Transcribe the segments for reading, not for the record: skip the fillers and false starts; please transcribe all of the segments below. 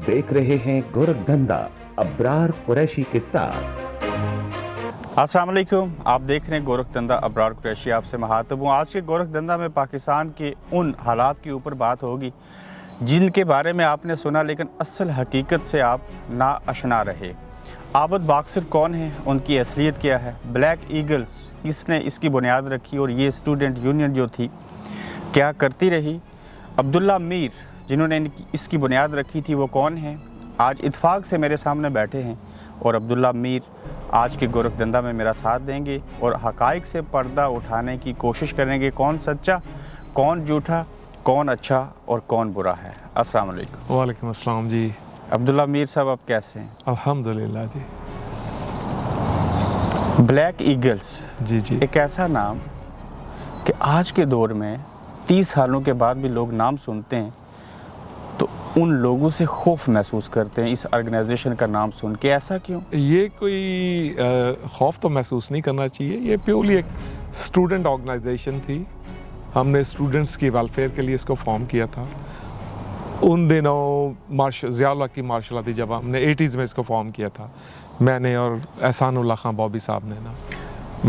देख रहे हैं गोरखधंधा अब्रार कुरैशी के साथ। अस्सलाम वालेकुम, आप देख रहे हैं गोरखधंधा अब्रार कुरैशी। आपसे मुखातिब हूँ। आज के गोरखधंधा में पाकिस्तान के उन हालात के ऊपर बात होगी जिनके बारे में आपने सुना लेकिन असल हकीकत से आप ना आशना रहे। आबद बॉक्सर कौन है, उनकी असलियत क्या है, ब्लैक ईगल्स किसने इसकी बुनियाद रखी और ये स्टूडेंट यूनियन जो थी क्या करती रही, अब्दुल्ला मीर जिन्होंने इसकी बुनियाद रखी थी वो कौन है, आज इत्तेफाक से मेरे सामने बैठे हैं और अब्दुल्ला मीर आज के गोरखधंधा में मेरा साथ देंगे और हक़ाइक़ से पर्दा उठाने की कोशिश करेंगे, कौन सच्चा, कौन झूठा, कौन अच्छा और कौन बुरा है। अस्सलाम वालेकुम। वालेकुम अस्सलाम जी। अब्दुल्ला मीर साहब, आप कैसे हैं? अल्हम्दुलिल्लाह जी। ब्लैक ईगल्स जी जी। एक ऐसा नाम कि आज के दौर में 30 सालों के बाद भी लोग नाम सुनते हैं तो उन लोगों से खौफ महसूस करते हैं इस ऑर्गेनाइजेशन का नाम सुन के। ऐसा क्यों? ये कोई खौफ तो महसूस नहीं करना चाहिए। ये प्योरली एक स्टूडेंट ऑर्गेनाइजेशन थी। हमने स्टूडेंट्स की वेलफेयर के लिए इसको फॉर्म किया था। उन दिनों ज़ियाउल की मार्शल थी जब हमने 80s में इसको फॉर्म किया था, मैंने और एहसानुल्लाह खां बॉबी साहब ने ना।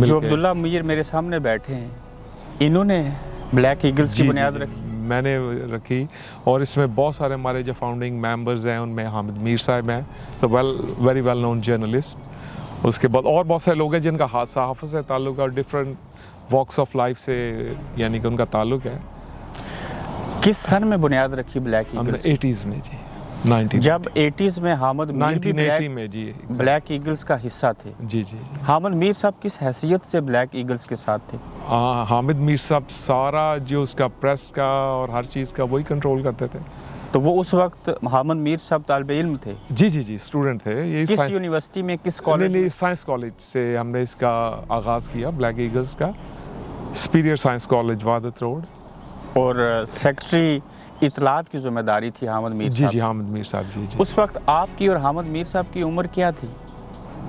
जो अब्दुल्ला मीर मेरे सामने बैठे हैं इन्होंने ब्लैक ईगल्स की बुनियाद रखी? मैंने रखी और इसमें बहुत सारे हमारे जो फाउंडिंग मेंबर्स हैं उनमें हामिद मीर साहब हैं, so very well known journalist. उसके बाद और बहुत सारे लोग हैं जिनका सहाफ़त से ताल्लुक़ है और डिफरेंट वॉक्स ऑफ लाइफ से यानी कि उनका ताल्लुक़ है। किस सन में बुनियाद रखी ब्लैक ईगल्स? 80s में जी, 90 जब 80s में हामिद मीर भी 1980 में जी ब्लैक ईगल्स का हिस्सा थे। जी जी। हामिद मीर साहब किस हैसियत से ब्लैक ईगल्स के साथ थे? हामिद मीर साहब सारा जो उसका प्रेस का और हर चीज़ का वही कंट्रोल करते थे। तो वो उस वक्त हामिद मीर साहब तालिबे इल्म थे? जी जी जी, स्टूडेंट थे। ये किस यूनिवर्सिटी में, किस कॉलेज में? साइंस कॉलेज से हमने इसका आगाज़ किया, ब्लैक ईगल्स का, superior science college Wahdat road. और सेक्रेटरी इतलात की जिम्मेदारी थी हामिद मीर जी साहब? जी, हामिद मीर साहब जी जी। उस वक्त आपकी और हामिद मीर साहब की उम्र क्या थी?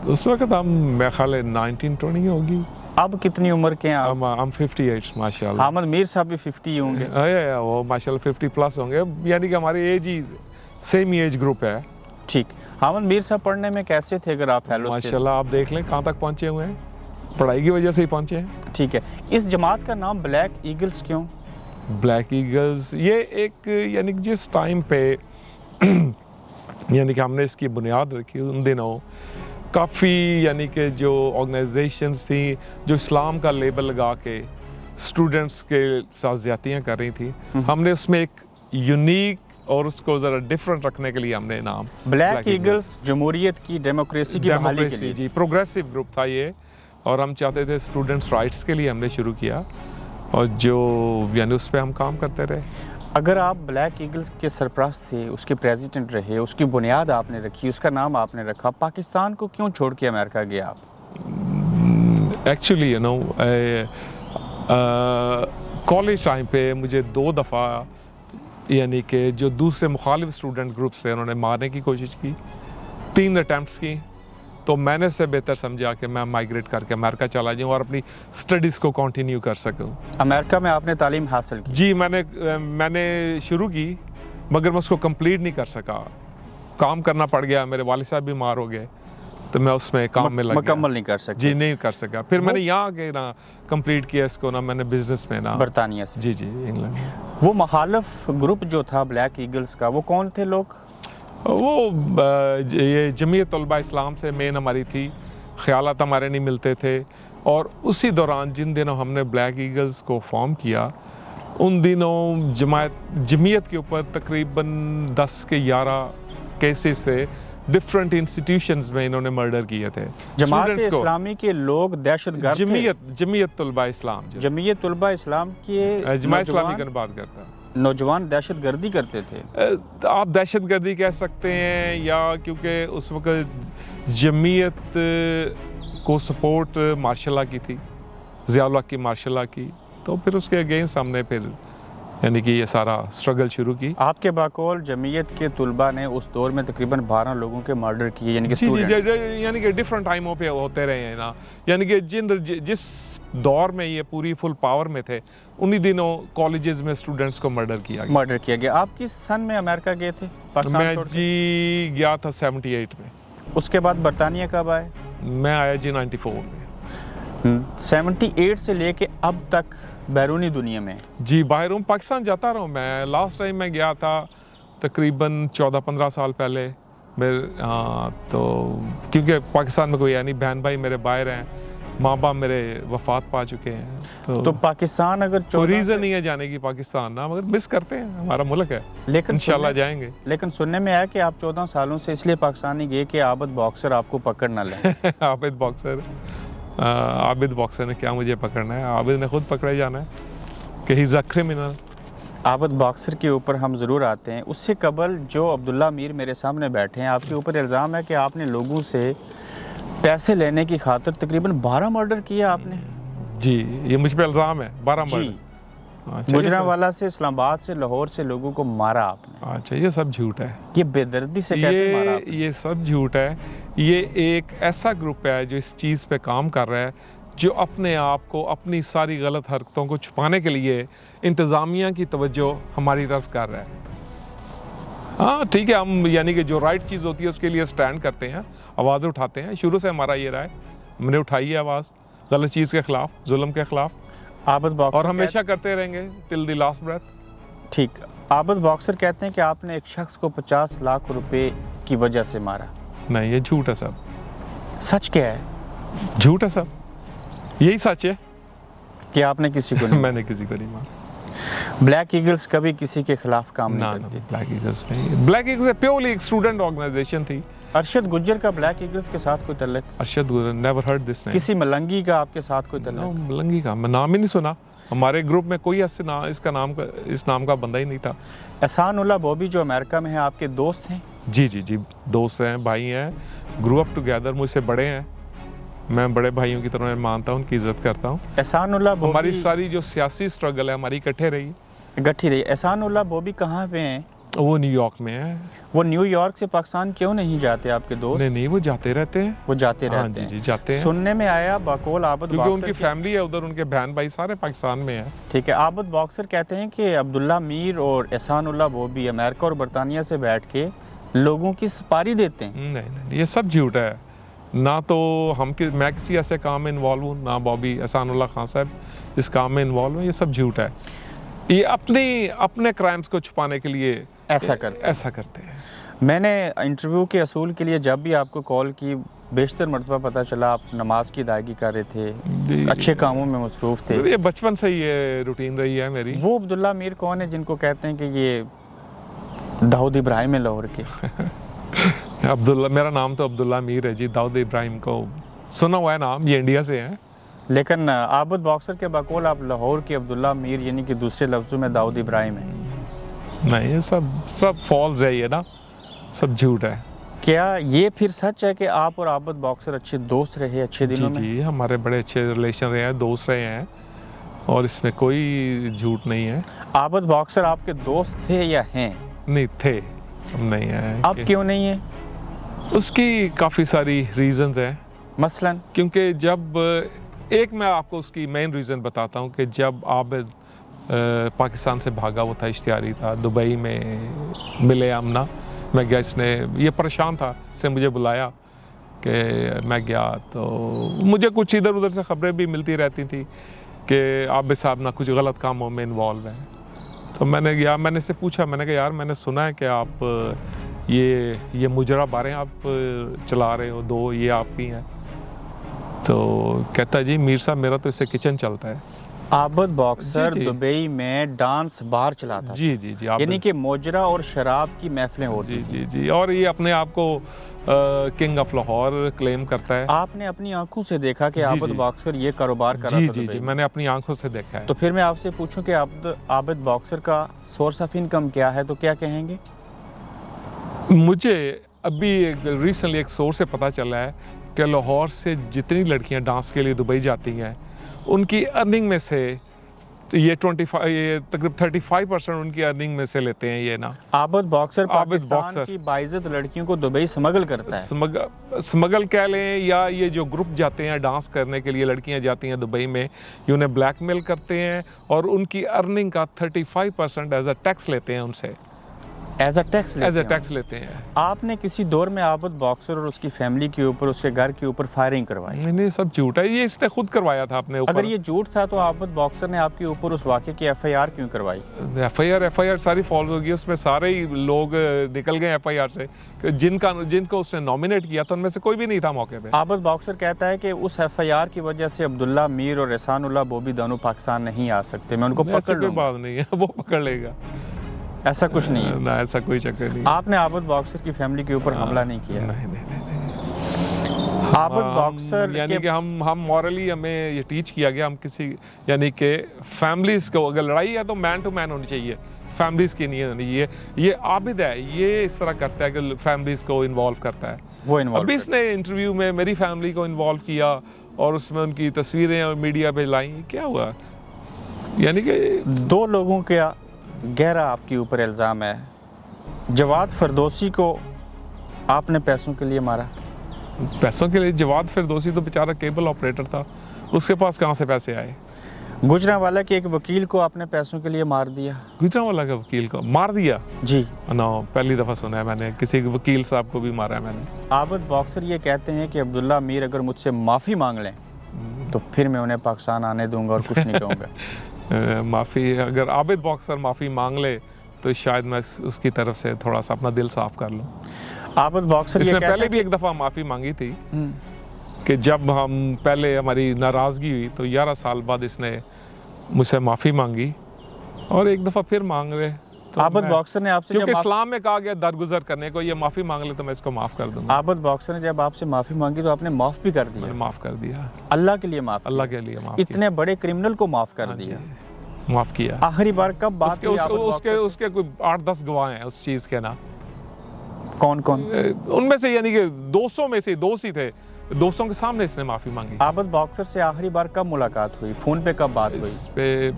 उस वक्त हम मेरे ख्याल है 19-20 होगी। अब कितनी उम्र के हैं आप? हम 58 माशाल्लाह। हामिद मीर साहब भी 50 होंगे? वो माशाल्लाह 50 प्लस होंगे, यानी कि हमारी एज ही सेम ही एज ग्रुप है। ठीक। हामिद मीर साहब पढ़ने में कैसे थे अगर आप फेलो? माशाल्लाह आप देख लें कहाँ तक पहुँचे हुए हैं, पढ़ाई की वजह से ही पहुँचे हैं। ठीक है। इस जमात का नाम ब्लैक ईगल्स क्यों? ब्लैक ईगल्स ये एक यानी कि जिस टाइम पे यानी कि हमने इसकी बुनियाद रखी उन दिनों काफ़ी यानी कि जो ऑर्गेनाइजेशंस थी जो इस्लाम का लेबल लगा के स्टूडेंट्स के साथ ज़्यादतियाँ कर रही थी, हमने उसमें एक यूनिक और उसको ज़रा डिफरेंट रखने के लिए हमने नाम ब्लैक ईगल्स जमहूरियत की, डेमोक्रेसी की बहाली के लिए जी, प्रोग्रेसिव ग्रुप था ये। और हम चाहते थे स्टूडेंट्स राइट्स के लिए हमने शुरू किया और जो यानी उस पर हम काम करते रहे। अगर आप ब्लैक ईगल्स के सरपरस्त थे, उसके प्रेसिडेंट रहे, उसकी बुनियाद आपने रखी, उसका नाम आपने रखा, पाकिस्तान को क्यों छोड़ के अमेरिका गया आप? एक्चुअली कॉलेज टाइम पे मुझे 2 दफ़ा यानी कि जो दूसरे मुखालिफ स्टूडेंट ग्रुप्स थे उन्होंने मारने की कोशिश की, 3 अटैम्प्ट्स की। तो मैंने इससे बेहतर समझा कि मैं माइग्रेट करके अमेरिका चला जाऊँ और अपनी स्टडीज़ को कंटिन्यू कर सकूँ। अमेरिका में आपने तालीम हासिल की? जी, मैंने शुरू की मगर मैं उसको कंप्लीट नहीं कर सका, काम करना पड़ गया, मेरे वालिद साहब बीमार हो गए तो मैं उसमें काम में लग गया, मुकम्मल नहीं कर सका? जी नहीं कर सका। फिर मैंने यहाँ आके ना कंप्लीट किया इसको ना, मैंने बिजनेस में ना बरतानिया से। जी जी इंग्लैंड। वो मुखालिफ ग्रुप जो था ब्लैक ईगल्स का, वो कौन थे लोग? वो ये जमीयत उलमा इस्लाम से मेन हमारी थी, ख्यालात हमारे नहीं मिलते थे। और उसी दौरान जिन दिनों हमने ब्लैक ईगल्स को फॉर्म किया उन दिनों जमीयत के ऊपर तकरीबन 10 के 11 केसेस से डिफरेंट इंस्टीट्यूशंस में इन्होंने मर्डर किए थे। जमात इस्लामी के लोग दहशतगर्द थे? जमीयत उलमा इस्लाम, जमीयत उलमा इस्लाम के जमात इस्लामी की बात करता है, नौजवान दहशतगर्दी करते थे? आप दहशतगर्दी कह सकते हैं या क्योंकि उस वक्त जमीयत को सपोर्ट मार्शल लॉ की थी, ज़ियाउल हक की मार्शल लॉ की, तो फिर उसके अगेंस्ट हमने फिर यानी कि ये सारा स्ट्रगल शुरू की। आपके बाकौल जमीयत के तुलबा ने उस दौर में तकरीबन 12 लोगों के मर्डर किए, यानी कि जी जी स्टूडेंट्स। यानी कि डिफरेंट टाइमों पे होते रहे हैं ना, यानी कि जिस दौर में ये पूरी फुल पावर में थे उन्हीं दिनों कॉलेजेस में स्टूडेंट्स को मर्डर किया गया। मर्डर किया गया। आप किस सन में अमेरिका गए थे, पाकिस्तान मैं छोड़ के? जी गया था 78 में। उसके बाद बरतानिया कब आए? मैं आया जी 94 में। 78 से लेके अब तक बैरूनी दुनिया में? जी बाहर हूँ, पाकिस्तान जाता रहा हूँ मैं। लास्ट टाइम मैं गया था तकरीबन 14-15 साल पहले मेरे तो क्योंकि पाकिस्तान में कोई है नहीं, बहन भाई मेरे बाहर हैं, माँ बाप मेरे वफात पा चुके हैं। तो पाकिस्तान अगर कोई रीज़न नहीं है जाने की पाकिस्तान ना, मगर मिस करते हैं, हमारा मुल्क है, लेकिन इंशाल्लाह जाएंगे। लेकिन सुनने में आया कि आप 14 सालों से इसलिए पाकिस्तान नहीं गए कि आबिद बॉक्सर आपको पकड़ ना ले। आबिद बॉक्सर ने क्या मुझे पकड़ना है, आबिद ने खुद पकड़े जाना है कि he is a criminal. Abid boxer के ऊपर हम ज़रूर आते हैं। उससे कबल जो अब्दुल्ला मीर मेरे सामने बैठे हैं, आपके ऊपर इल्ज़ाम है कि आपने लोगों से पैसे लेने की खातिर तकरीबन 12 मर्डर किया आपने। जी ये मुझ पे इल्ज़ाम है, 12 जी। मर्डर। गुजरांवाला से, इस्लामाबाद से, लाहौर से लोगों को मारा आपने। अच्छा ये सब झूठ है, ये बेदर्दी से कहते मारा आपने। ये सब झूठ है। ये एक ऐसा ग्रुप है जो इस चीज़ पे काम कर रहा है, जो अपने आप को, अपनी सारी गलत हरकतों को छुपाने के लिए इंतज़ामिया की तवज्जो हमारी तरफ कर रहा है। हाँ ठीक है, हम यानी कि जो राइट चीज़ होती है उसके लिए स्टैंड करते हैं, आवाज़ उठाते हैं। शुरू से हमारा ये रहा है, हमने उठाई है आवाज़ गलत चीज़ के ख़िलाफ़, जुल्म के ख़िलाफ़, आबिद बॉक्सर और हमेशा करते रहेंगे टिल द लास्ट ब्रेथ। ठीक। आबिद बॉक्सर कहते हैं कि आपने एक शख्स को 50 लाख रुपए की वजह से मारा। नहीं ये झूठ है सब, सच क्या है? झूठ है सब, यही सच है कि आपने किसी को नहीं मैंने किसी को नहीं मारा। ब्लैक ईगल्स कभी किसी के खिलाफ काम ना नहीं करती। ब्लैक ईगल्स नहीं, ब्लैक ईगल्स प्योरली एक स्टूडेंट ऑर्गेनाइजेशन थी। अरशद गुज्जर का ब्लैक ईगल्स के साथ कोई तल्लुक? Arshad never heard this name. किसी मलंगी का आपके साथ कोई तल्लुक? मलंगी का मैं नाम ही नहीं सुना, हमारे ग्रुप में कोई इस नाम का बंदा ही नहीं था। एहसानुल्लाह बॉबी जो अमेरिका में है, आपके दोस्त हैं? जी जी जी दोस्त हैं, भाई हैं, ग्रो अप टुगेदर, मुझसे बड़े हैं, मैं बड़े भाइयों की तरह मानता हूँ, उनकी इज्जत करता हूँ। एहसानुल्लाह बॉबी, हमारी सारी जो सियासी स्ट्रगल है हमारी इकट्ठे रही, गठी रही। एहसानुल्लाह बॉबी कहाँ पे हैं? वो न्यूयॉर्क में है। वो न्यूयॉर्क से पाकिस्तान क्यों नहीं जाते आपके दोस्त? नहीं वो जाते रहते हैं, वो जाते हाँ रहते हैं। जी जाते हैं। सुनने में आया बकौल आबिद क्योंकि बॉक्सर उनकी फैमिली है उधर, उनके बहन भाई सारे पाकिस्तान में हैं। ठीक है। आबिद बॉक्सर कहते हैं कि अब्दुल्ला मीर और एहसानुल्लाह बॉबी अमेरिका और बरतानिया से बैठ के लोगों की सुपारी देते हैं। नहीं ये सब झूठ है। ना तो मैं किसी ऐसे काम में इन्वॉल्व हूँ, ना बॉबी एहसानुल्लाह खान साहब इस काम में इन्वॉल्व हूँ, ये सब झूठ है। ये अपने क्राइम्स को छुपाने के लिए ऐसा करते हैं। मैंने इंटरव्यू के असूल के लिए जब भी आपको कॉल की, बेशतर मरतबा पता चला आप नमाज की अदायगी कर रहे थे, अच्छे कामों में मसरूफ़ थे। ये बचपन से ही ये रूटीन रही है मेरी। वो अब्दुल्ला मीर कौन है जिनको कहते हैं कि ये दाऊद इब्राहिम है लाहौर के? अब्दुल्ला, मेरा नाम तो अब्दुल्ला मीर है जी, दाऊद इब्राहिम को सुना हुआ है नाम, ये इंडिया से हैं। लेकिन आबिद बॉक्सर के बकौल आप लाहौर के अब्दुल्ला मीर, यानी कि दूसरे लफ्ज़ों में दाऊद इब्राहिम है। नहीं ये सब फॉल्स है, ये ना सब झूठ है। क्या ये फिर सच है कि आप और आबिद बॉक्सर अच्छे दोस्त रहे अच्छे दिनों में? जी हमारे बड़े अच्छे रिलेशन रहे हैं, दोस्त रहे हैं, और इसमें कोई झूठ नहीं है। आबिद बॉक्सर आपके दोस्त थे या हैं? नहीं थे, अब नहीं है। अब क्यों नहीं है? उसकी काफ़ी सारी रीज़न्स हैं। मसलन क्योंकि जब एक मैं आपको उसकी मेन रीज़न बताता हूँ कि जब आबिद पाकिस्तान से भागा, वो था इश्तिहारी था, दुबई में मिले आमना, मैं गया, इसने ये परेशान था, इसने मुझे बुलाया कि मैं गया, तो मुझे कुछ इधर उधर से ख़बरें भी मिलती रहती थी कि आबिद साहब ना कुछ गलत कामों में इन्वॉल्व हैं। तो मैंने गया, मैंने इससे पूछा, मैंने कहा यार मैंने सुना है कि आप ये मुजरा बारें आप चला रहे हो, 2 ये आपकी हैं। तो कहता जी मीर साहब मेरा तो इससे किचन चलता है। आबिद बॉक्सर दुबई में डांस बार चलाता? जी यानी कि मोजरा और शराब की महफिलें होती? जी और ये अपने आप को किंग ऑफ लाहौर क्लेम करता है। आपने अपनी आंखों से देखा कि आबिद बॉक्सर ये कारोबार कर रहा था? जी मैंने अपनी आंखों से देखा है। तो फिर मैं आपसे पूछूं कि आबिद बॉक्सर का सोर्स ऑफ इनकम क्या है, तो क्या कहेंगे? मुझे अभी रिसेंटली एक सोर्स से पता चला है कि लाहौर से जितनी लड़कियां डांस के लिए दुबई जाती हैं, उनकी अर्निंग में से तो ये 25 ये तकरीबन 35% उनकी अर्निंग में से लेते हैं ये ना। Abid boxer Abid Pakistan boxer. की बाइज्जत लड़कियों को दुबई स्मगल करता है। स्मगल कह लें, या ये जो ग्रुप जाते हैं डांस करने के लिए, लड़कियां जाती हैं दुबई में, ये उन्हें ब्लैकमेल करते हैं और उनकी अर्निंग का 35% एज अ टैक्स लेते हैं उनसे, एज अ टैक्स लेते हैं। आपने किसी दौर में आबिद बॉक्सर और उसकी फैमिली के ऊपर, उसके घर के ऊपर फायरिंग करवाई? नहीं, सब झूठ है, ये इसने खुद करवाया था अपने ऊपर। अगर ये झूठ था तो आबिद बॉक्सर ने आपके ऊपर उस वाक़े की FIR क्यों करवाई? FIR सारी फॉल्स होगी, उसमें सारे ही लोग निकल गए FIR से, जिनको उसने नॉमिनेट किया था उनमें से कोई भी नहीं था मौके पे। आबिद बॉक्सर कहता है कि उस FIR की वजह से अब्दुल्ला मीर और एहसानुल्लाह बॉबी दोनों पाकिस्तान नहीं आ सकते, मैं उनको पकड़ कोई लूंगा। बात नहीं है, वो पकड़ लेगा, ऐसा कुछ नहीं है ना, ऐसा कोई चक्कर नहीं। आपने आबिद बॉक्सर की फैमिली के ऊपर हमला नहीं किया? नहीं। आबिद बॉक्सर यानी कि हम मॉरली, हमें ये टीच किया गया, हम किसी यानी कि फैमिलीज को अगर लड़ाई है तो मैन टू मैन होनी चाहिए, फैमिलीज की नहीं होनी। ये आबिद है, ये इस तरह करता है कि फैमिलीज को इन्वॉल्व करता है। वो इन्वॉल्व अभी इसने इंटरव्यू में मेरी फैमिली को इन्वॉल्व किया और उसमें उनकी तस्वीरें और मीडिया पे लाई, क्या हुआ? यानी कि 2 लोगों का गहरा आपके ऊपर इल्ज़ाम है, जवाद फरदौसी को आपने पैसों के लिए मारा। पैसों के लिए? जवाद फिरदौसी तो बेचारा केबल ऑपरेटर था, उसके पास कहाँ से पैसे आए? गुजरांवाला के एक वकील को आपने पैसों के लिए मार दिया। गुजरांवाला के वकील को मार दिया? जी ना, पहली दफ़ा सुना है मैंने, किसी वकील साहब को भी मारा है मैंने। आबिद बॉक्सर ये कहते हैं कि अब्दुल्ला मीर अगर मुझसे माफ़ी मांग लें तो फिर मैं उन्हें पाकिस्तान आने दूंगा और कुछ नहीं कहूँगा। माफ़ी, अगर आबिद बॉक्सर माफ़ी मांग ले तो शायद मैं उसकी तरफ से थोड़ा सा अपना दिल साफ कर लूँ। आबिद बॉक्सर इसने पहले भी एक दफ़ा माफ़ी मांगी थी कि जब हम पहले हमारी नाराज़गी हुई तो 11 साल बाद इसने मुझसे माफ़ी मांगी और एक दफ़ा फिर मांग रहे। तो आबिद बॉक्सर ने आपसे क्योंकि इस्लाम में कहा गया दरगुजर करने को, ये माफ़ी मांग ले तो मैं इसको माफ़ कर दूंगा। आबिद बॉक्सर ने जब आपसे माफ़ी मांगी तो आपने माफ़ भी कर दिया? मैंने माफ़ कर दिया, अल्लाह के लिए माफ़? अल्लाह के लिए माफ़। इतने बड़े क्रिमिनल को माफ़ कर दिया? माफ़ किया। आखिरी बार कब बात हुई आबिद बॉक्सर से? उसके कोई 8-10 गवाह हैं उस चीज़ के ना। कौन कौन? उनमें से यानी कि 200 में से दोस्त ही थे, दोस्तों के सामने इसने माफ़ी मांगी। आबिद बॉक्सर से आखिरी बार कब मुलाकात हुई? फ़ोन पे कब बात हुई? इस पे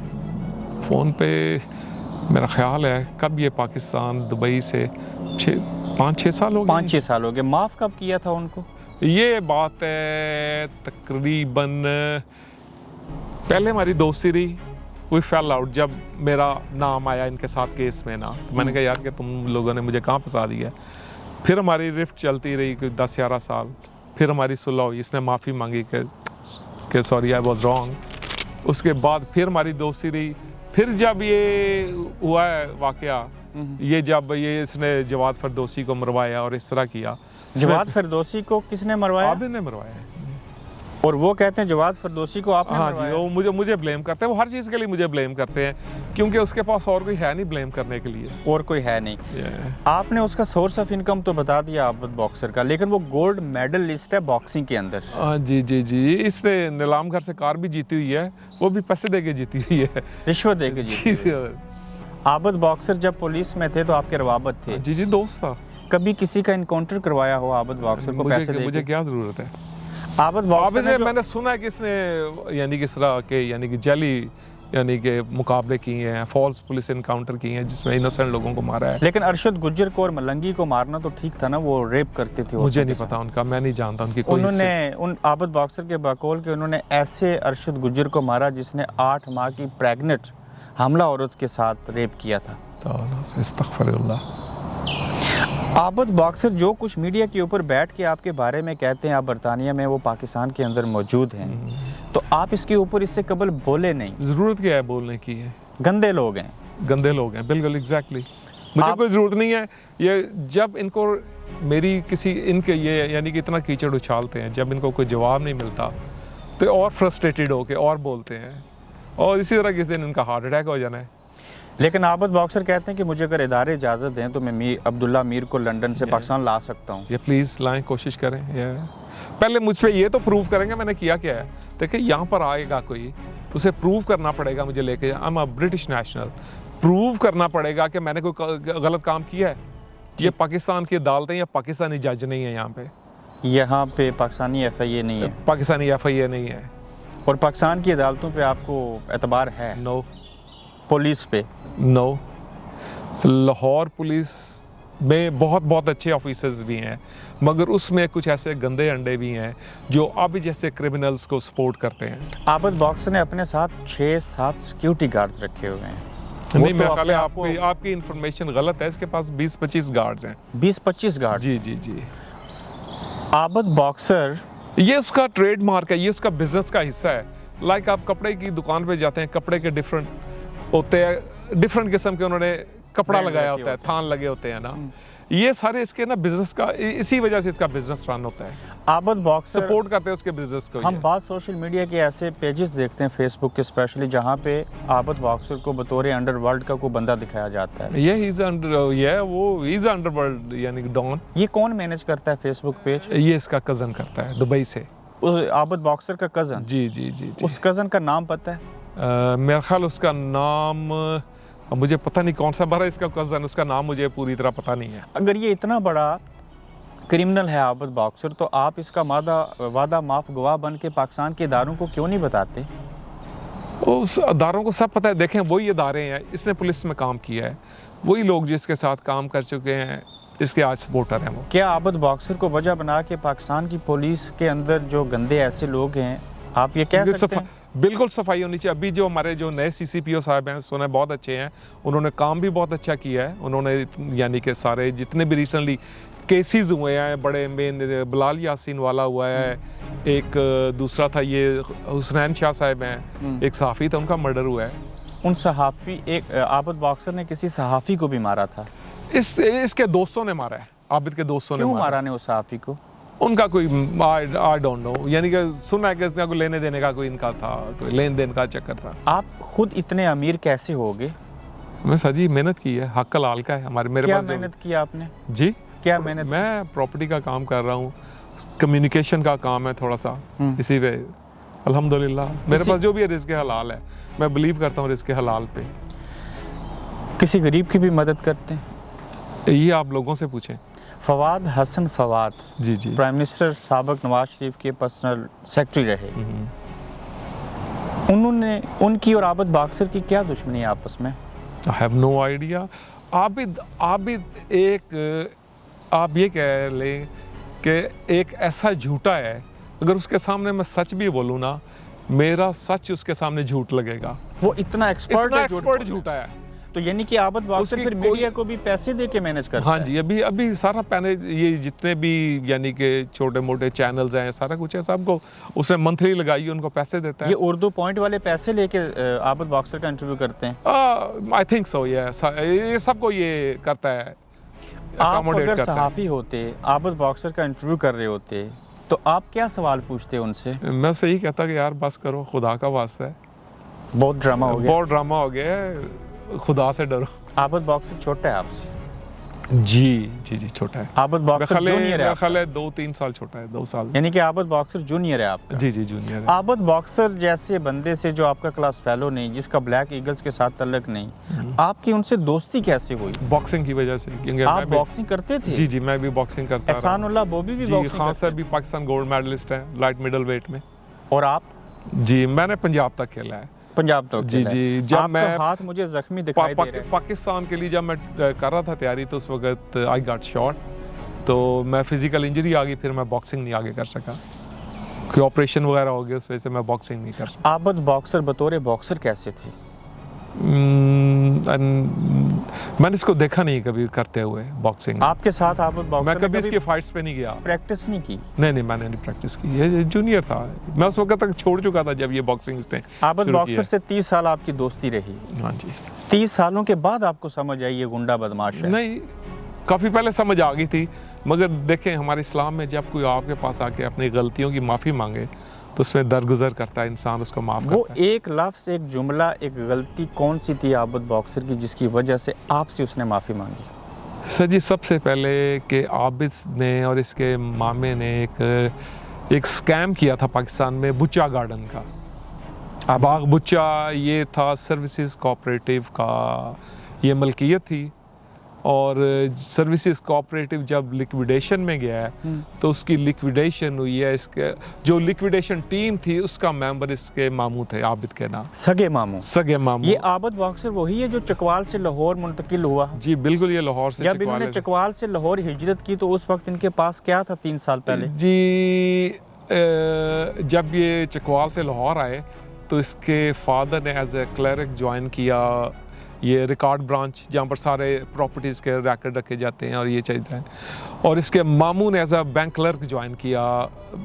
फ़ोन पे मेरा ख्याल है कब ये पाकिस्तान दुबई से 5-6 साल हो गए। 5-6 साल हो गए। माफ़ कब किया था उनको? ये बात है तकरीबन, पहले हमारी दोस्ती रही, वी फेल आउट जब मेरा नाम आया इनके साथ केस में ना, तो मैंने कहा यार कि तुम लोगों ने मुझे कहाँ फंसा दिया। फिर हमारी रिफ्ट चलती रही कोई 10-11 साल, फिर हमारी सुलह हुई, इसने माफ़ी मांगी कि सॉरी आई वाज रॉन्ग। उसके बाद फिर हमारी दोस्ती रही। फिर जब ये हुआ है वाक़या, ये जब ये इसने जवाद फरदौसी को मरवाया और इस तरह किया। जवाद फरदौसी को किसने मरवाया? आबिद ने मरवाया है। और वो कहते हैं जवाद फरदौसी को आपने हाँ जी, मरवाया? वो मुझे ब्लेम करते हैं, वो हर चीज़ के लिए मुझे ब्लेम करते हैं क्योंकि उसके पास और कोई है नहीं ब्लेम करने के लिए। और कोई है नहीं। आपने उसका सोर्स ऑफ इनकम तो बता दिया आबिद बॉक्सर का, लेकिन वो गोल्ड मेडल लिस्ट है बॉक्सिंग के अंदर। हाँ जी, इसने नीलाम घर से कार भी जीती हुई है, वो भी पैसे दे के जीती हुई है, रिश्वत दे के जीती हुई है। आबिद बॉक्सर जब पुलिस में थे तो आपके रवाबत थे? जी, दोस्त था। कभी किसी का इनकाउंटर करवाया हो आबिद बॉक्सर को पैसे दे? मुझे क्या ज़रूरत है? आबिद बॉक्सर ने मैंने सुना है कि इसने यानी कि इस तरह के यानी कि जाली यानी कि मुकाबले किए हैं, फॉल्स पुलिस इनकाउंटर किए हैं जिसमें इनोसेंट लोगों को मारा है। लेकिन अरशद गुज्जर को और मलंगी को मारना तो ठीक था ना, वो रेप करते थे। मुझे नहीं पता उनका, मैं नहीं जानता उनकी कोई। उन्होंने उन आबिद बॉक्सर के बकौल के उन्होंने ऐसे अरशद गुज्जर को मारा जिसने 8 माह की प्रेग्नेंट हमला औरत के साथ रेप किया था। अस्तगफिरुल्लाह। आबिद बॉक्सर जो कुछ मीडिया के ऊपर बैठ के आपके बारे में कहते हैं, आप बरतानिया में, वो पाकिस्तान के अंदर मौजूद हैं, तो आप इसके ऊपर इससे कबल बोले नहीं। ज़रूरत क्या है बोलने की है? गंदे लोग हैं। गंदे लोग हैं, बिल्कुल एग्जैक्टली। मुझे कोई ज़रूरत नहीं है। ये जब इनको मेरी किसी इनके ये यानी कि इतना कीचड़ उछालते हैं, जब इनको कोई जवाब नहीं मिलता तो और फ्रस्ट्रेटेड होके और बोलते हैं, और इसी तरह किस दिन इनका हार्ट अटैक हो जाना है। लेकिन आबिद बॉक्सर कहते हैं कि मुझे अगर इदारे इजाज़त दें तो मैं अब्दुल्ला मीर को लंदन से पाकिस्तान ला सकता हूँ। ये प्लीज़ लाएं, कोशिश करें। पहले मुझ पे ये तो प्रूव करेंगे मैंने किया क्या है। देखिए यहाँ पर आएगा कोई, उसे प्रूव करना पड़ेगा मुझे लेके, I am a British national, prove करना पड़ेगा कि मैंने कोई गलत काम किया है। ये पाकिस्तान की अदालतें या पाकिस्तानी जज नहीं है यहाँ पे पाकिस्तानी FIA नहीं है, पाकिस्तानी FIA नहीं है, और पाकिस्तान की अदालतों पे आपको एतबार है? नो। पुलिस पे? नो, लाहौर पुलिस में बहुत अच्छे ऑफिसर्स भी हैं, मगर उसमें कुछ ऐसे गंदे अंडे भी हैं जो अभी जैसे क्रिमिनल्स को सपोर्ट करते हैं। आबिद बॉक्सर ने अपने साथ 6-7 सिक्योरिटी गार्ड्स रखे हुए हैं। नहीं, मेरा ख्याल है आपकी इन्फॉर्मेशन गलत है। इसके पास 20-25 गार्ड्स हैं। 20-25 गार्ड? जी जी जी। आबिद बॉक्सर, ये उसका ट्रेडमार्क है, ये उसका बिजनेस का हिस्सा है। लाइक आप कपड़े की दुकान पे जाते हैं, कपड़े के डिफरेंट होते हैं, डिफरेंट किस्म के उन्होंने कपड़ा Brands लगाया रखे होता है, होते हैं। थान लगे होते हैं ना, ये सारे इसके ना बिजनेस का, इसी वजह से इसका बिजनेस रन होता है। आबिद बॉक्सर, सपोर्ट करते हैं उसके बिजनेस को। हम बात सोशल मीडिया के ऐसे पेजेस देखते हैं, फेसबुक के स्पेशली, जहाँ पे आबिद बॉक्सर को बतौर अंडरवर्ल्ड का कोई बंदा दिखाया जाता है। ये इज अंडरवर्ल्ड यानी डॉन। ये कौन मैनेज करता है फेसबुक पेज? ये इसका कजन करता है दुबई से। आबिद बॉक्सर का कजन? जी जी जी जी। उस कजन का नाम पता है? मेरा ख्याल उसका नाम मुझे पता नहीं कौन सा भरा इसका कजन, उसका नाम मुझे पूरी तरह पता नहीं है। अगर ये इतना बड़ा क्रिमिनल है आबिद बॉक्सर, तो आप इसका वादा माफ गवाह बन के पाकिस्तान के इदारों को क्यों नहीं बताते? उस अदारों को सब पता है। देखें, वही अदारे हैं, इसने पुलिस में काम किया है, वही लोग जिसके साथ काम कर चुके हैं, इसके आज सपोर्टर हैं वो। क्या आबिद बॉक्सर को वजह बना के पाकिस्तान की पुलिस के अंदर जो गंदे ऐसे लोग हैं, आप ये कह सकते हैं? बिल्कुल सफाई होनी चाहिए। अभी जो हमारे जो नए CCPO साहब हैं, सुना बहुत अच्छे हैं, उन्होंने काम भी बहुत अच्छा किया है। उन्होंने यानी कि सारे जितने भी रिसेंटली केसेस हुए हैं, बड़े मेन बिलाल यासीन वाला हुआ है, एक दूसरा था ये हुसनैन शाह साहब हैं, एक सहाफ़ी था, उनका मर्डर हुआ है। उन सहाफ़ी, एक आबिद बॉक्सर ने किसी सहाफ़ी को भी मारा था। इसके दोस्तों ने मारा है, आबिद के दोस्तों ने क्यों मारा मारा ने उस सहाफ़ी को? उनका कोई आई डोंट नो, यानी कि सुना है कि इसका कोई लेने देने का कोई इनका था, कोई लेन देन का चक्कर था। आप खुद इतने अमीर कैसे हो गए? मैं सजी मेहनत की है, हक हलाल का है हमारे मेरे क्या पास। मेहनत की आपने? जी, क्या मेहनत? मैं प्रॉपर्टी का काम कर रहा हूँ, कम्युनिकेशन का काम है थोड़ा सा, इसी पे अल्हम्दुलिल्लाह मेरे पास जो भी है रिज़्क़ हलाल है। मैं बिलीव करता हूँ रिज़्क़ हलाल पे। किसी गरीब की भी मदद करते हैं? ये आप लोगों से पूछें। फवाद हसन फवाद, जी जी, प्राइम मिनिस्टर साबिक नवाज शरीफ के पर्सनल सेक्रेटरी रहे। उनकी और आबिद बॉक्सर की क्या दुश्मनी है आपस में? I have no idea. Abid एक, आप ये कह लें कि एक ऐसा झूठा है, अगर उसके सामने मैं सच भी बोलूँ ना, मेरा सच उसके सामने झूठ लगेगा। वो इतना एक्सपर्ट झूठा है। तो यानी कि आबिद बॉक्सर फिर मीडिया को भी पैसे दे के मैनेज करता है? हाँ जी, अभी सारा पैने, ये जितने भी यानी कि छोटे मोटे चैनल्स हैं, सारा कुछ है, सबको उसने मंथली लगाई है, उनको पैसे देता है। ये उर्दू पॉइंट वाले पैसे लेके आबिद बॉक्सर का इंटरव्यू करते हैं? आई थिंक सो, ये सबको ये करता है। आप अगर सहाफ़ी होते, आबिद बॉक्सर का इंटरव्यू कर रहे होते, तो आप क्या सवाल पूछते उनसे? मैं सही कहता कि यार बस करो, खुदा का वास्ता है, बहुत ड्रामा हो गया। बहुत ड्रामा हो गया है, खुदा से डरो। आबिद बॉक्सर छोटा है आपसे? जी जी जी, छोटा है। आबिद बॉक्सर जूनियर है? मेरा ख्याल है 2-3 साल छोटा है, 2 साल। यानी कि आबिद बॉक्सर जूनियर है आपका? जी जी, जूनियर है। आबिद बॉक्सर जैसे बंदे से जो आपका क्लास फेलो नहीं, जिसका ब्लैक ईगल्स के साथ तल्लक नहीं, आपकी उनसे दोस्ती कैसे हुई? बॉक्सिंग की वजह से, क्योंकि आप बॉक्सिंग करते थे? जी जी, मैं भी बॉक्सिंग करता रहा। एहसानुल्लाह बोबी भी जी, बॉक्सिंग खान करते साहब भी पाकिस्तान गोल्ड मेडलिस्ट हैं लाइट मिडल वेट में। और आप? जी, मैंने पंजाब तक खेला है। पंजाब तो जी जी, जब मैं हाथ मुझे जख्मी दिखाई दे रहा है। पाकिस्तान के लिए जब मैं कर रहा था तैयारी, तो उस वक्त आई गॉट शॉट, तो मैं फिजिकल इंजरी आ गई, फिर मैं बॉक्सिंग नहीं आगे कर सका, कोई ऑपरेशन वगैरह हो गया, उस वजह से मैं बॉक्सिंग नहीं कर सका। आबिद बॉक्सर बतौर बॉक्सर कैसे थे? मैंने इसको देखा नहीं कभी करते हुए बॉक्सिंग। आपके साथ आबिद बॉक्सर मैं कभी इसकी फाइट्स पे नहीं गया, प्रैक्टिस नहीं की? नहीं, मैंने नहीं प्रैक्टिस की, ये जूनियर था, मैं उस वक्त तक छोड़ चुका था जब ये बॉक्सिंग ने। आबिद बॉक्सर से 30 साल आपकी दोस्ती रही? हाँ जी। 30 सालों के बाद आपको समझ आई ये गुंडा बदमाश है? नहीं, काफ़ी पहले समझ आ गई थी, मगर देखें हमारे इस्लाम में जब कोई आपके पास आके अपनी गलतियों की माफ़ी मांगे, तो उसमें दरगुजर करता है इंसान, उसको माफ़ करता है। वो एक लफ्ज़, एक जुमला, एक गलती कौन सी थी आबिद बॉक्सर की जिसकी वजह से आपसे उसने माफ़ी मांगी? सर जी, सबसे पहले कि आबिद ने और इसके मामे ने एक स्कैम किया था पाकिस्तान में, बुच्चा गार्डन का। बाग बुच्चा ये था सर्विसेज कोऑपरेटिव का, ये मलकियत थी, और सर्विसेज कोऑपरेटिव जब लिक्विडेशन में गया है तो उसकी लिक्विडेशन हुई है। इसके जो लिक्विडेशन टीम थी उसका मेंबर इसके मामू थे, आबिद के नाम, सगे मामू। ये आबिद बॉक्सर वही है जो चकवाल से लाहौर मुंतकिल हुआ? जी बिल्कुल, ये लाहौर से जब इन्होंने चकवाल से लाहौर हिजरत की तो उस वक्त इनके पास क्या था 3 साल पहले? जी जब ये चकवाल से लाहौर आए तो इसके फादर ने एज ए क्लर्क ज्वाइन किया ये रिकॉर्ड ब्रांच, जहाँ पर सारे प्रॉपर्टीज़ के रिकॉर्ड रखे जाते हैं और ये चीज़ है। और इसके मामू ने as a bank clerk join किया,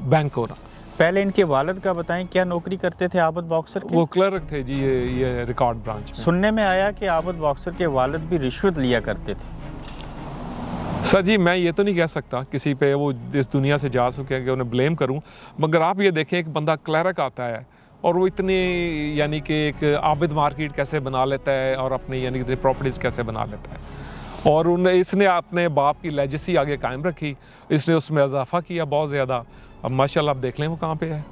बैंक होना। पहले इनके वालिद का बताएं, क्या नौकरी करते थे आबिद बॉक्सर के? वो क्लर्क थे जी, ये रिकॉर्ड ब्रांच में। सुनने में आया कि आबिद बॉक्सर के वालिद भी रिश्वत लिया करते थे। सर जी मैं ये तो नहीं कह सकता किसी पे वो इस दुनिया से जा चुके हैं कि उन्हें ब्लेम करूं, मगर आप ये देखें एक बंदा क्लर्क आता है और वो इतनी यानी कि एक आबिद मार्केट कैसे बना लेता है और अपनी यानी कि प्रॉपर्टीज़ कैसे बना लेता है, और इसने अपने बाप की लेजेसी आगे कायम रखी, इसने उसमें इजाफा किया बहुत ज़्यादा। अब माशाल्लाह आप देख लें वो कहाँ पे है।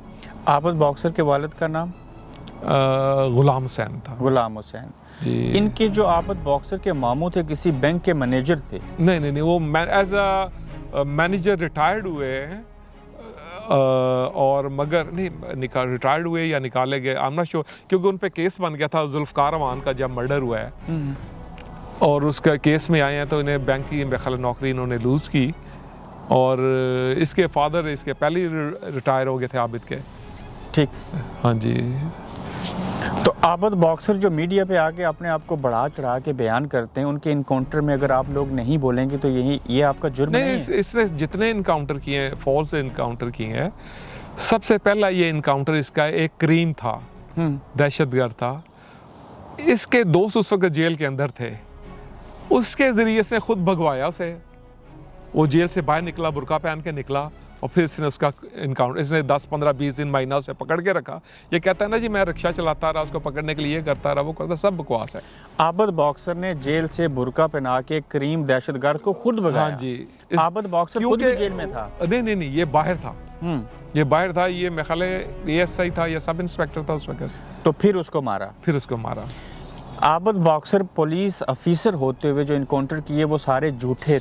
आबिद बॉक्सर के वालिद का नाम गुलाम हुसैन था। गुलाम हुसैन जी। इनके जो आबिद बॉक्सर के मामू थे किसी बैंक के मैनेजर थे? नहीं, वो एज अ मैनेजर रिटायर्ड हुए हैं और मगर नहीं रिटायर्ड हुए या निकाले गए, आई एम नॉट श्योर, क्योंकि उन पे केस बन गया था जुल्फ़कार अमान का जब मर्डर हुआ है और उसका केस में आए हैं तो इन्हें बैंक की बेखल नौकरी इन्होंने लूज़ की और इसके फादर इसके पहले ही रिटायर हो गए थे आबिद के। ठीक, हाँ जी। तो आबिद बॉक्सर जो मीडिया पे आके अपने आप को बढ़ा चढ़ा के बयान करते हैं, उनके इनकाउंटर में अगर आप लोग नहीं बोलेंगे तो ये आपका जुर्म नहीं है? इसने जितने इनकाउंटर किए हैं, फॉल्स इनकाउंटर किए हैं, सबसे पहला ये इनकाउंटर इसका एक करीम था, दहशतगर्द था। इसके दोस्त उस वक्त जेल के अंदर थे, उसके ज़रिए इसने खुद भगवाया उसे। वो जेल से बाहर निकला, बुर्का पहन के निकला और फिर इसने उसका इनकाउंटर, इसने 10, 15, 20 दिन, महीना उसे पकड़ के रखा। ये कहता है ना जी मैं रिक्शा चलाता रहा, उसको पकड़ने के लिए करता रहा, वो करता, सब बकवास है। आबिद बॉक्सर ने जेल से बुर्का पहना के करीम दहशतगर्द को खुद भगाया। हाँ जी। आबिद बॉक्सर खुद भी जेल में था? नहीं, ये बाहर था। ये बाहर था, ये मेरे ख्याल ASI था या सब इंस्पेक्टर था उस वक्त। तो फिर उसको मारा। आबिद बॉक्सर पुलिस ऑफिसर होते हुए जो इनकाउंटर किए वो सारे झूठे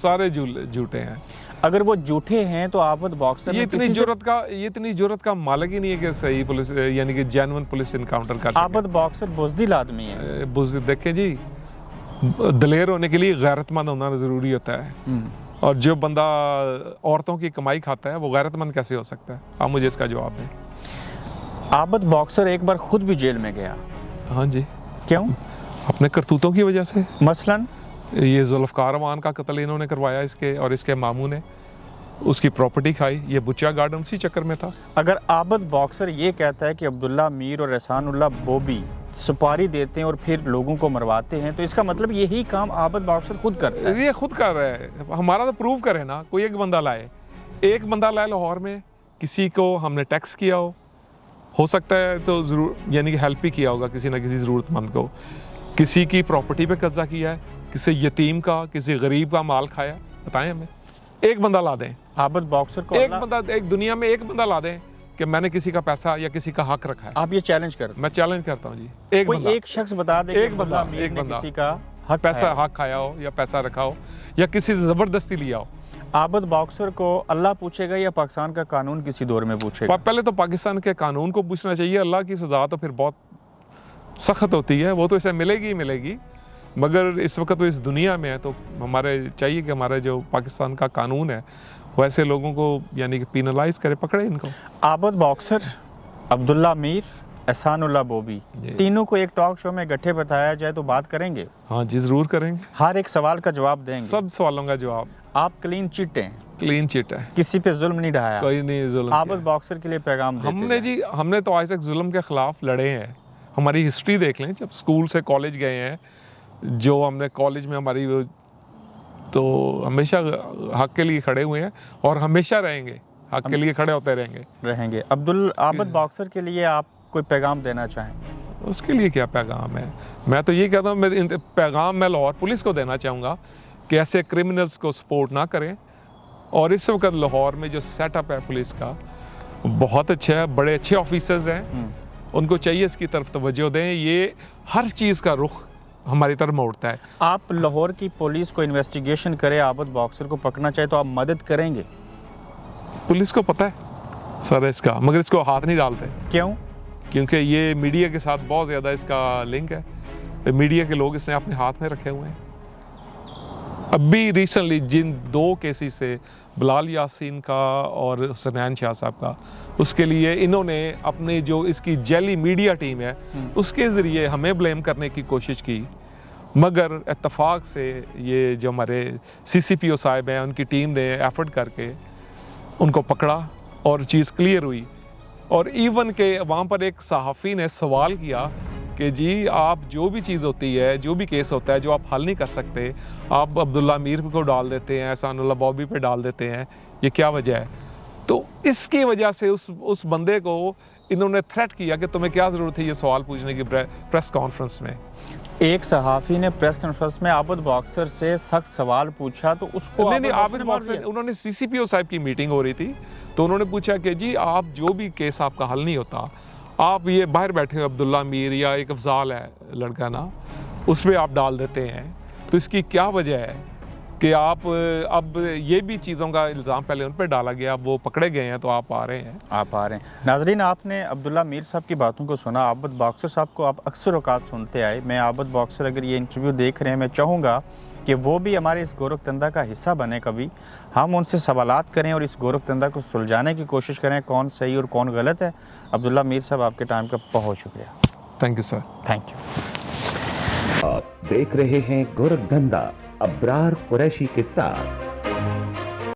हैं। अगर वो झूठे हैं तो आबिद बॉक्सर ये इतनी जुर्रत का मालिक ही नहीं है कि सही पुलिस यानी कि जेन्युइन पुलिस इनकाउंटर कर सके। आबिद बॉक्सर बुज़दिल आदमी है। बुज़दिल देखें जी, दलेर होने के लिए गैरतमंद होना ज़रूरी होता है, और जो बंदा औरतों की कमाई खाता है वो गैरतमंद कैसे हो सकता है? आप मुझे इसका जवाब दें। आबिद बॉक्सर एक बार खुद भी जेल में गया। हाँ जी। क्यों? अपने करतूतों की वजह से। मसलन ये जुल्फ़कार अमान का कत्ल इन्होंने करवाया इसके, और इसके मामू ने उसकी प्रॉपर्टी खाई। ये बुच्चा गार्डन उसी चक्कर में था। अगर आबिद बॉक्सर ये कहता है कि अब्दुल्ला मीर और एहसानुल्लाह बोबी सुपारी देते हैं और फिर लोगों को मरवाते हैं, तो इसका मतलब यही काम आबिद बॉक्सर खुद करता है? ये खुद कर रहा है। हमारा तो प्रूव करे ना, कोई एक बंदा लाए लाहौर में, किसी को हमने टैक्स किया हो सकता है तो ज़रूर यानी कि हेल्प ही किया होगा किसी ना किसी ज़रूरतमंद को, किसी की प्रॉपर्टी पे कब्जा किया है, किसी यतीम का, किसी गरीब का माल खाया। बताएं हमें, एक बंदा ला दें आबिद बॉक्सर को, एक दुनिया में एक बंदा ला दें कि मैंने किसी का पैसा या किसी का हक रखा है। आप ये चैलेंज करते? मैं चैलेंज करता हूँ जी। एक शख्स बता दे, एक बंदा किसी का हक खाया हो या पैसा रखा हो या किसी से ज़बरदस्ती लिया हो। आबिद बॉक्सर को अल्लाह पूछेगा या पाकिस्तान का कानून किसी दौर में पूछेगा? पहले तो पाकिस्तान के कानून को पूछना चाहिए। अल्लाह की सज़ा तो फिर बहुत सख्त होती है, वो तो इसे मिलेगी, मगर इस वक्त तो इस दुनिया में है तो हमारे चाहिए कि हमारे जो पाकिस्तान का कानून है वैसे लोगों को यानी कि पीनलाइज करे, पकड़े इनको। आबिद बॉक्सर, अब्दुल्ला मीर, एहसानुल्लाह बोबी, तीनों को एक टॉक शो में इकट्ठे बताया जाए तो बात करेंगे? हाँ जी, ज़रूर करेंगे। हर एक सवाल का जवाब देंगे? सब सवालों का जवाब। आप क्लीन चिट हैं? क्लीन चिट है, किसी पे जुल्म नहीं ढाया? कोई नहीं जुल्म। आबिद बॉक्सर के लिए पैगाम देते हमने तो आज तक जुल्म के खिलाफ लड़े हैं। हमारी हिस्ट्री देख लें, जब स्कूल से कॉलेज गए हैं, जो हमने कॉलेज में हमारी तो हमेशा हक के लिए खड़े हुए हैं और हमेशा रहेंगे, हक के लिए खड़े होते रहेंगे। आबिद बॉक्सर के लिए आप कोई पैगाम देना चाहें? उसके लिए क्या पैगाम है? मैं तो ये कहता हूँ, पैगाम मैं लाहौर पुलिस को देना चाहूँगा कि ऐसे क्रिमिनल्स को सपोर्ट ना करें। और इस वक्त लाहौर में जो सेटअप है पुलिस का बहुत अच्छा है, बड़े अच्छे ऑफिसर्स हैं, उनको चाहिए इसकी तरफ तवज्जो दें। ये हर चीज़ का रुख हमारी तरफ मोड़ता है। आप लाहौर की पुलिस को इन्वेस्टिगेशन करे, आबद बॉक्सर को पकड़ना चाहे तो आप मदद करेंगे? पुलिस को पता है सर इसका, मगर इसको हाथ नहीं डालते। क्यों? क्योंकि ये मीडिया के साथ बहुत ज़्यादा इसका लिंक है। मीडिया के लोग इसने अपने हाथ में रखे हुए हैं। अभी रिसेंटली जिन 2 केसेस से, बिलाल यासीन का और हुसनैन शाह साहब का, उसके लिए इन्होंने अपनी जो इसकी जेली मीडिया टीम है उसके ज़रिए हमें ब्लेम करने की कोशिश की, मगर इत्तफाक से ये जो हमारे CCPO साहब हैं उनकी टीम ने एफर्ट करके उनको पकड़ा और चीज़ क्लियर हुई। और इवन के वहाँ पर एक सहाफ़ी ने सवाल किया कि जी आप जो भी चीज़ होती है, जो भी केस होता है जो आप हल नहीं कर सकते, आप अब्दुल्ला मीर को डाल देते हैं, एहसानुल्लाह बॉबी पे डाल देते हैं, ये क्या वजह है? तो इसकी वजह से उस बंदे को इन्होंने थ्रेट किया कि तुम्हें क्या ज़रूरत है ये सवाल पूछने की प्रेस कॉन्फ्रेंस में। एक सहाफ़ी ने प्रेस कॉन्फ्रेंस में आबद बॉक्सर से सख्त सवाल पूछा तो उसको नहीं, आबिद बॉक्सर, उन्होंने CCPO साहब की मीटिंग हो रही थी तो उन्होंने पूछा कि जी आप जो भी केस आपका हल नहीं होता, आप ये बाहर बैठे हो अब्दुल्ला मीर या एक अफजाल है लड़का ना, उस पर आप डाल देते हैं, तो इसकी क्या वजह है कि आप अब ये भी चीज़ों का इल्ज़ाम पहले उन पर डाला गया, अब वो पकड़े गए हैं तो आप आ रहे हैं। नाजरीन, आपने अब्दुल्ला मीर साहब की बातों को सुना। आबद बॉक्सर साहब को आप अक्सर औकात सुनते आए। मैं आबद बॉक्सर अगर ये इंटरव्यू देख रहे हैं, मैं चाहूँगा कि वो भी हमारे इस गोरखधंधा का हिस्सा बने। कभी हम उनसे सवालात करें और इस गोरखधंधा को सुलझाने की कोशिश करें, कौन सही और कौन गलत है। अब्दुल्ला मीर साहब, आपके टाइम का बहुत शुक्रिया। Thank you sir. Thank you. आप देख रहे हैं गोरखधंधा अब्रार कुरैशी के साथ।